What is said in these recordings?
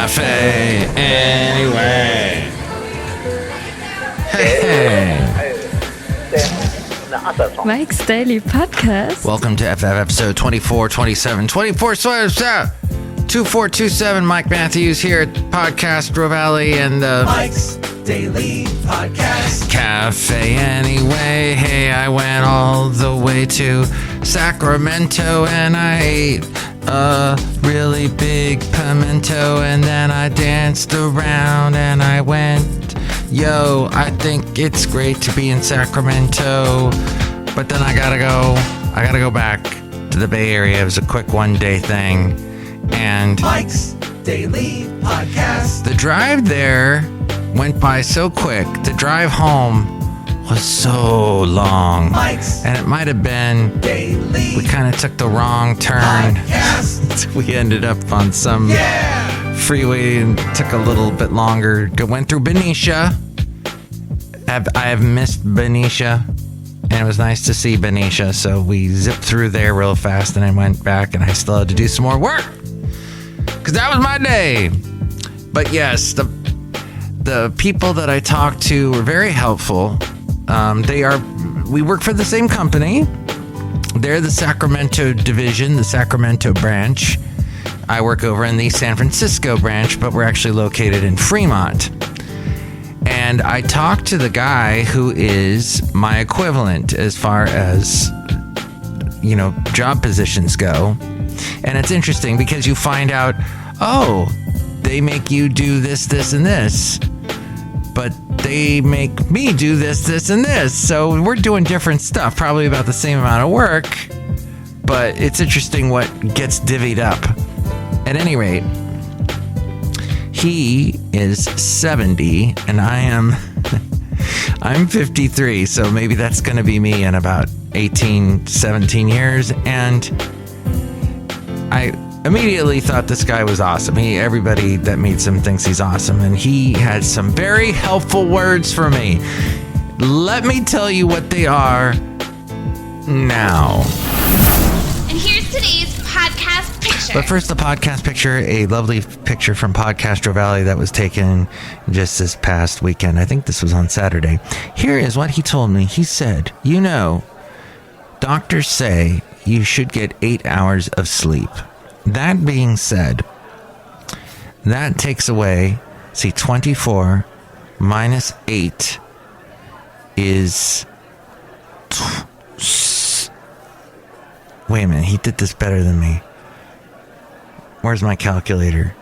cafe anyway. Hey. Mike's Daily Podcast. Welcome to FF episode 2427. 2427. Mike Matthews here at Podcast Valley and the Mike's Daily Podcast. Cafe anyway. Hey, I went all the way to Sacramento and I ate a really big pimento and then I danced around and I went, yo, I think it's great to be in Sacramento, but then I gotta go back to the Bay Area. It was a quick one-day thing, and Mike's Daily Podcast. the drive there went by so quick. The drive home was so long, Mike's and it might have been Daily we kind of took the wrong turn. Podcast. We ended up on some freeway and took a little bit longer. Went through Benicia. I have missed Benicia, and it was nice to see Benicia. So we zipped through there real fast, and I went back, and I still had to do some more work because that was my day. But yes, the people that I talked to were very helpful. We work for the same company. They're the Sacramento division, the Sacramento branch. I work over in the San Francisco branch, but we're actually located in Fremont. And I talked to the guy who is my equivalent as far as, job positions go. And it's interesting because you find out, oh, they make you do this, this, and this. But they make me do this, this, and this. So we're doing different stuff, probably about the same amount of work. But it's interesting what gets divvied up. At any rate, he is 70 and I'm 53. So maybe that's going to be me in about 18, 17 years. And I immediately thought this guy was awesome. Everybody that meets him thinks he's awesome, and he had some very helpful words for me. Let me tell you what they are now. And here's today's podcast picture. But first, the podcast picture, a lovely picture from Podcast Valley that was taken just this past weekend. I think this was on Saturday. Here is what he told me. He said, doctors say you should get 8 hours of sleep. That being said, that takes away, 24 minus 8 is... Wait a minute, he did this better than me. Where's my calculator?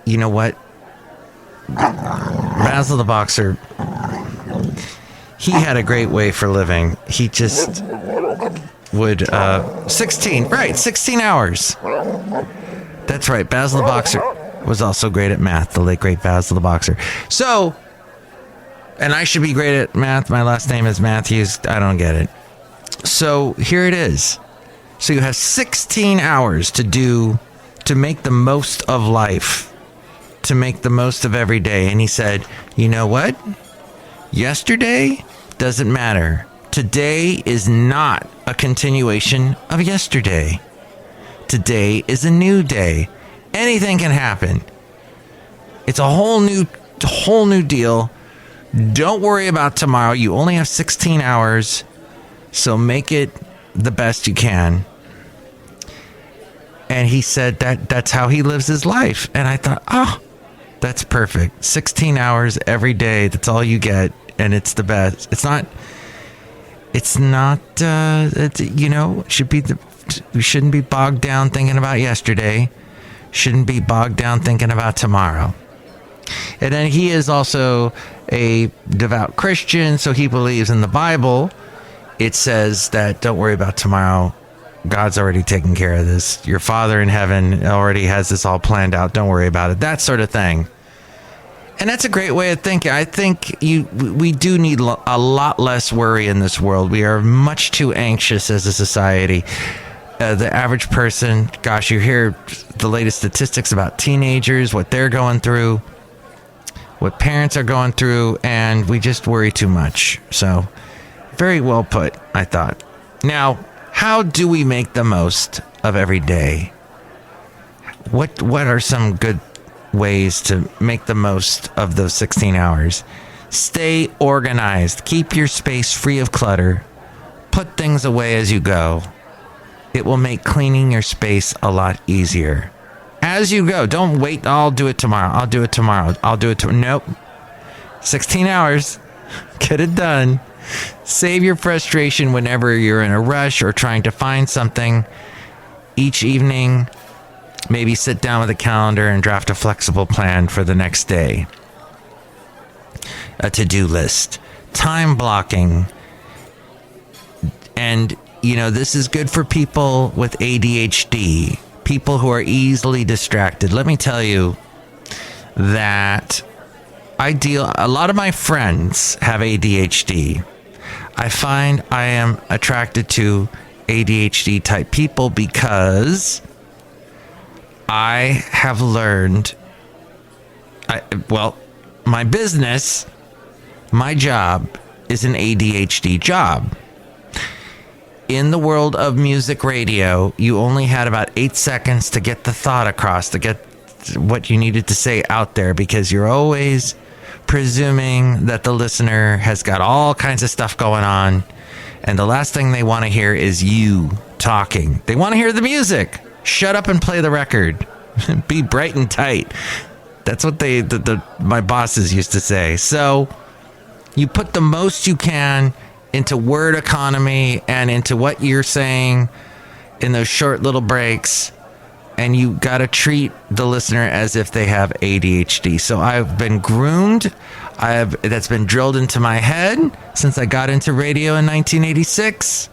You know what? Basil the Boxer, he had a great way for living. He just... would 16 hours. That's right. Basil the Boxer was also great at math, the late great Basil the Boxer. So, and I should be great at math. My last name is Matthews. I don't get it. So here it is. So you have 16 hours to make the most of life, to make the most of every day. And he said, you know what? Yesterday doesn't matter. Today is not a continuation of yesterday. Today is a new day. Anything can happen. It's a whole new deal. Don't worry about tomorrow. You only have 16 hours, so make it the best you can. And he said that's how he lives his life. And I thought, that's perfect. 16 hours every day. That's all you get, and it's the best. We shouldn't be bogged down thinking about yesterday. Shouldn't be bogged down thinking about tomorrow. And then he is also a devout Christian, so he believes in the Bible. It says that don't worry about tomorrow. God's already taken care of this. Your Father in heaven already has this all planned out. Don't worry about it. That sort of thing. And that's a great way of thinking. I think we do need a lot less worry in this world. We are much too anxious as a society. The average person, gosh, you hear the latest statistics about teenagers, what they're going through, what parents are going through, and we just worry too much. So, very well put, I thought. Now, how do we make the most of every day? what are some good ways to make the most of those 16 hours? Stay organized. Keep your space free of clutter. Put things away as you go. It will make cleaning your space a lot easier. As you go, don't wait. I'll do it tomorrow. I'll do it tomorrow. I'll do it tomorrow. Nope. 16 hours. Get it done. Save your frustration whenever you're in a rush or trying to find something. Each evening, maybe sit down with a calendar and draft a flexible plan for the next day. A to-do list. Time blocking. And, this is good for people with ADHD. People who are easily distracted. Let me tell you that a lot of my friends have ADHD. I find I am attracted to ADHD type people because I have learned, my business, my job is an ADHD job. In the world of music radio, you only had about 8 seconds to get the thought across, to get what you needed to say out there, because you're always presuming that the listener has got all kinds of stuff going on, and the last thing they want to hear is you talking. They want to hear the music. Shut up and play the record. Be bright and tight. That's what my bosses used to say. So you put the most you can into word economy and into what you're saying in those short little breaks, and you got to treat the listener as if they have ADHD. So I've been groomed. That's been drilled into my head since I got into radio in 1986.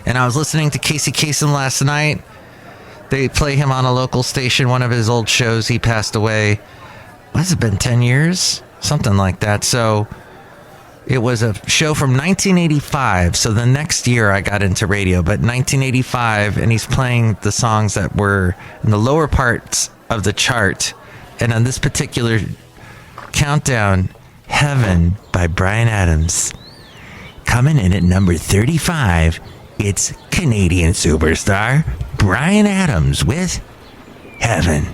And I was listening to Casey Kasem last night. They play him on a local station, one of his old shows. He passed away. What has it been, 10 years? Something like that. So it was a show from 1985. So the next year I got into radio, but 1985, and he's playing the songs that were in the lower parts of the chart. And on this particular countdown, Heaven by Bryan Adams. Coming in at number 35, it's Canadian superstar Bryan Adams with Heaven.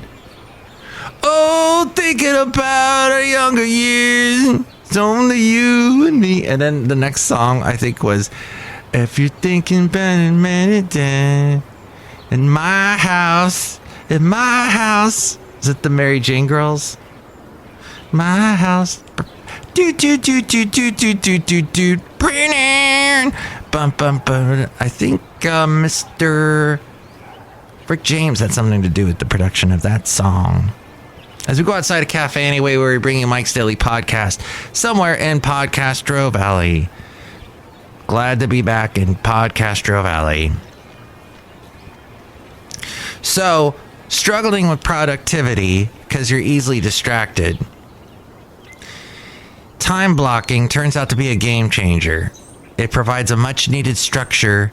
Oh, thinking about our younger years. It's only you and me. And then the next song, I think, was If You're Thinking About It, Man It Down. In my house. Is it the Mary Jane Girls? My house. Do do do do do do do do do. Bum bum bum. I think Mr. Rick James had something to do with the production of that song. As we go outside a cafe anyway, we're bringing Mike's Daily Podcast somewhere in Podcastro Valley. Glad to be back in Podcastro Valley. So, struggling with productivity because you're easily distracted. Time blocking turns out to be a game changer. It provides a much needed structure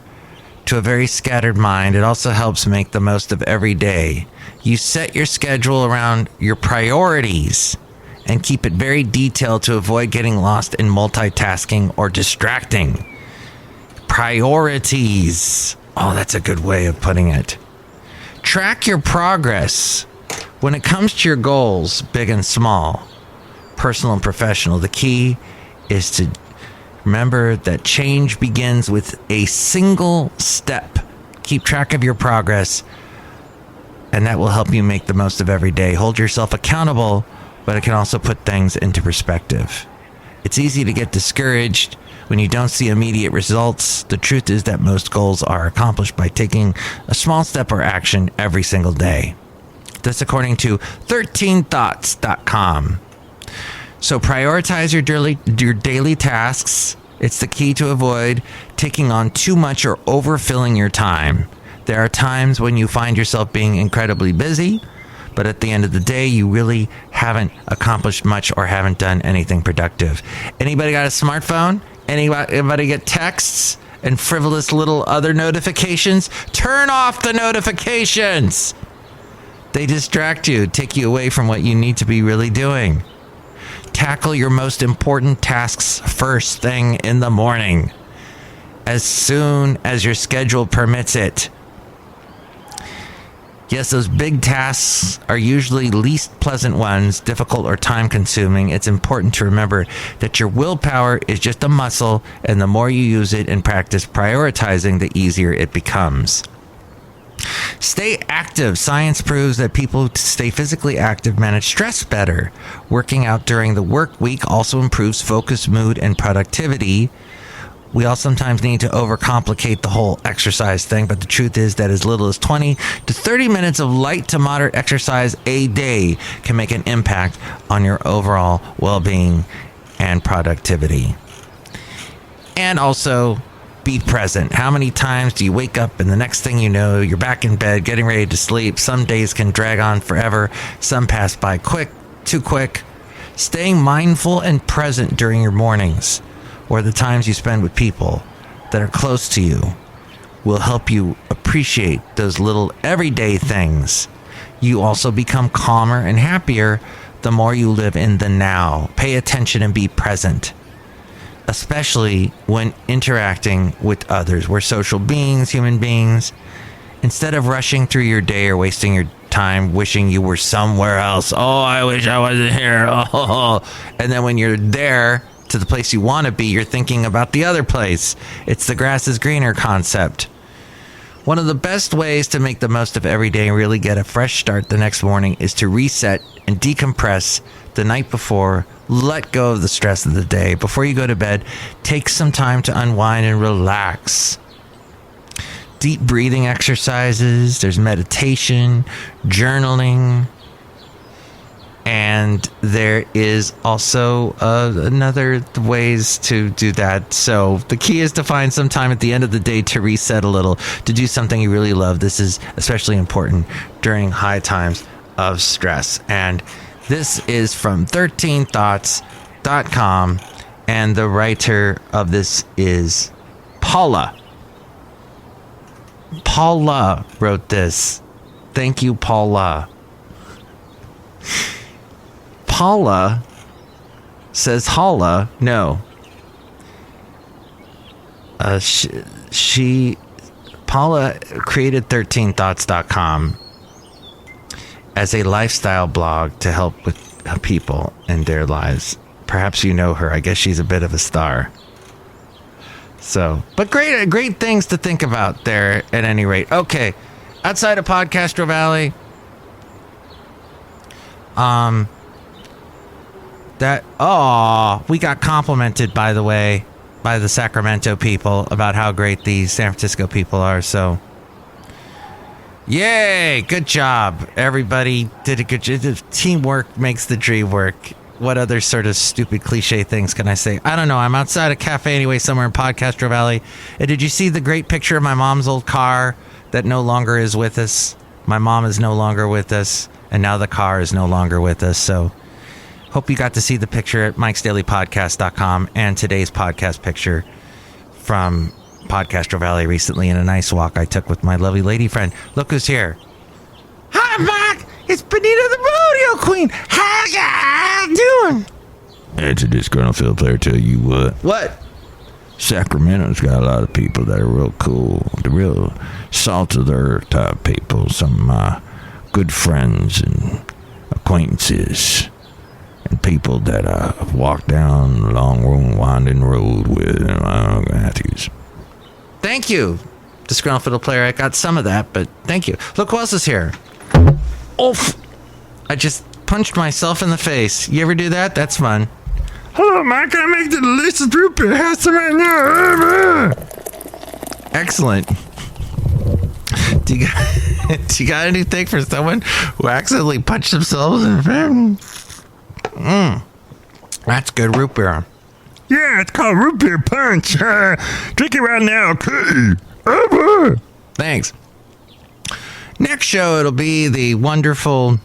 to a very scattered mind. It also helps make the most of every day. You set your schedule around your priorities and keep it very detailed to avoid getting lost in multitasking or distracting. Priorities. Oh, that's a good way of putting it. Track your progress. When it comes to your goals, big and small, personal and professional, the key is to remember that change begins with a single step. Keep track of your progress, and that will help you make the most of every day. Hold yourself accountable, but it can also put things into perspective. It's easy to get discouraged when you don't see immediate results. The truth is that most goals are accomplished by taking a small step or action every single day. That's according to 13thoughts.com. So prioritize your daily tasks. It's the key to avoid taking on too much or overfilling your time. There are times when you find yourself being incredibly busy, but at the end of the day, you really haven't accomplished much or haven't done anything productive. Anybody got a smartphone? Anybody get texts and frivolous little other notifications? Turn off the notifications. They distract you, take you away from what you need to be really doing. Tackle your most important tasks first thing in the morning, as soon as your schedule permits it. Yes, those big tasks are usually least pleasant ones, difficult or time-consuming. It's important to remember that your willpower is just a muscle, and the more you use it and practice prioritizing, the easier it becomes. Stay active. Science proves that people who stay physically active manage stress better. Working out during the work week also improves focus, mood, and productivity. We all sometimes need to overcomplicate the whole exercise thing, but the truth is that as little as 20 to 30 minutes of light to moderate exercise a day can make an impact on your overall well-being and productivity. And also, be present. How many times do you wake up and the next thing you know, you're back in bed, getting ready to sleep? Some days can drag on forever. Some pass by too quick. Staying mindful and present during your mornings or the times you spend with people that are close to you will help you appreciate those little everyday things. You also become calmer and happier the more you live in the now. Pay attention and be present, especially when interacting with others. We're social beings, human beings. Instead of rushing through your day or wasting your time wishing you were somewhere else. Oh, I wish I wasn't here. Oh. And then when you're there to the place you want to be, you're thinking about the other place. It's the grass is greener concept. One of the best ways to make the most of every day and really get a fresh start the next morning is to reset and decompress the night before. Let go of the stress of the day. Before you go to bed, take some time to unwind and relax. Deep breathing exercises, there's meditation, journaling, and there is also another ways to do that. So the key is to find some time at the end of the day to reset a little, to do something you really love. This is especially important during high times of stress. And this is from 13thoughts.com, and the writer of this is Paula. Paula wrote this. Thank you, Paula. Paula says holla. No. Paula created 13thoughts.com as a lifestyle blog to help with people in their lives. Perhaps you know her. I guess she's a bit of a star. So, but great things to think about there at any rate. Okay. Outside of Podcastro Valley, we got complimented, by the way, by the Sacramento people about how great the San Francisco people are. So, yay, good job. Everybody did a good job. Teamwork makes the dream work. What other sort of stupid cliche things can I say? I don't know. I'm outside a cafe anyway, somewhere in Podcastro Valley. And did you see the great picture of my mom's old car that no longer is with us? My mom is no longer with us, and now the car is no longer with us. So hope you got to see the picture at MikesDailyPodcast.com and today's podcast picture from Podcastro Valley recently in a nice walk I took with my lovely lady friend. Look who's here. Hi, Mike. It's Benita the Rodeo Queen. How you doing? It's a disgruntled fiddle player. Tell you what. What? Sacramento's got a lot of people that are real cool. The real salt of the earth type people. Some good friends and acquaintances. And people that I've walked down a long, winding road with. Matthews. Thank you, Disgruntled Fiddle Player. I got some of that, but thank you. Look who else is here. Oof. I just punched myself in the face. You ever do that? That's fun. Hello, Mike. Can I make the delicious root beer? Have some right now. Excellent. Do you got anything for someone who accidentally punched themselves in the face? That's good root beer. Yeah, it's called root beer punch. Drink it right now, okay? Thanks. Next show, it'll be the wonderful,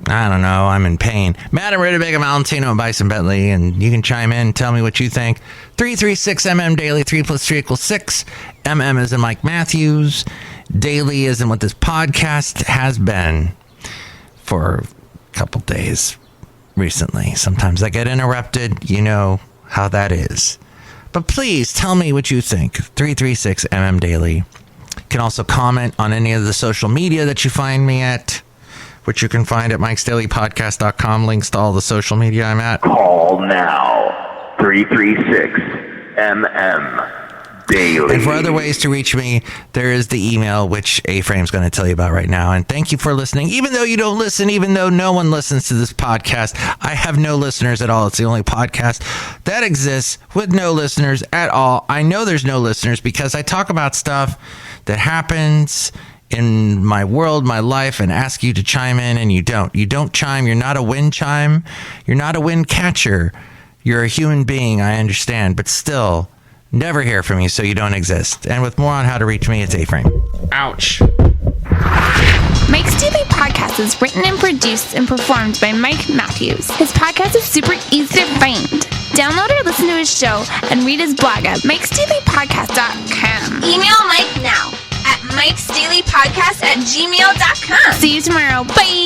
I don't know, I'm in pain, Madame Rootabega, Valentino, and Bison Bentley, and you can chime in and tell me what you think. 336MM Daily, 3 + 3 = 6. MM is in Mike Matthews. Daily isn't what this podcast has been for a couple days recently. Sometimes I get interrupted. You know how that is. But please tell me what you think. 336MM Daily. can also comment on any of the social media that you find me at, which you can find at MikesDailyPodcast.com. Links to all the social media I'm at. Call now 336 Daily. And for other ways to reach me, there is the email, which A-Frame's going to tell you about right now. And thank you for listening. Even though you don't listen, even though no one listens to this podcast, I have no listeners at all. It's the only podcast that exists with no listeners at all. I know there's no listeners because I talk about stuff that happens in my world, my life, and ask you to chime in, and you don't. You don't chime. You're not a wind chime. You're not a wind catcher. You're a human being, I understand, but still, never hear from you, so you don't exist. And with more on how to reach me, it's A-Frame. Ouch. Mike's Daily Podcast is written and produced and performed by Mike Matthews. His podcast is super easy to find. Download or listen to his show and read his blog at MikesDailyPodcast.com. Email Mike now at MikesDailyPodcast@gmail.com. See you tomorrow. Bye.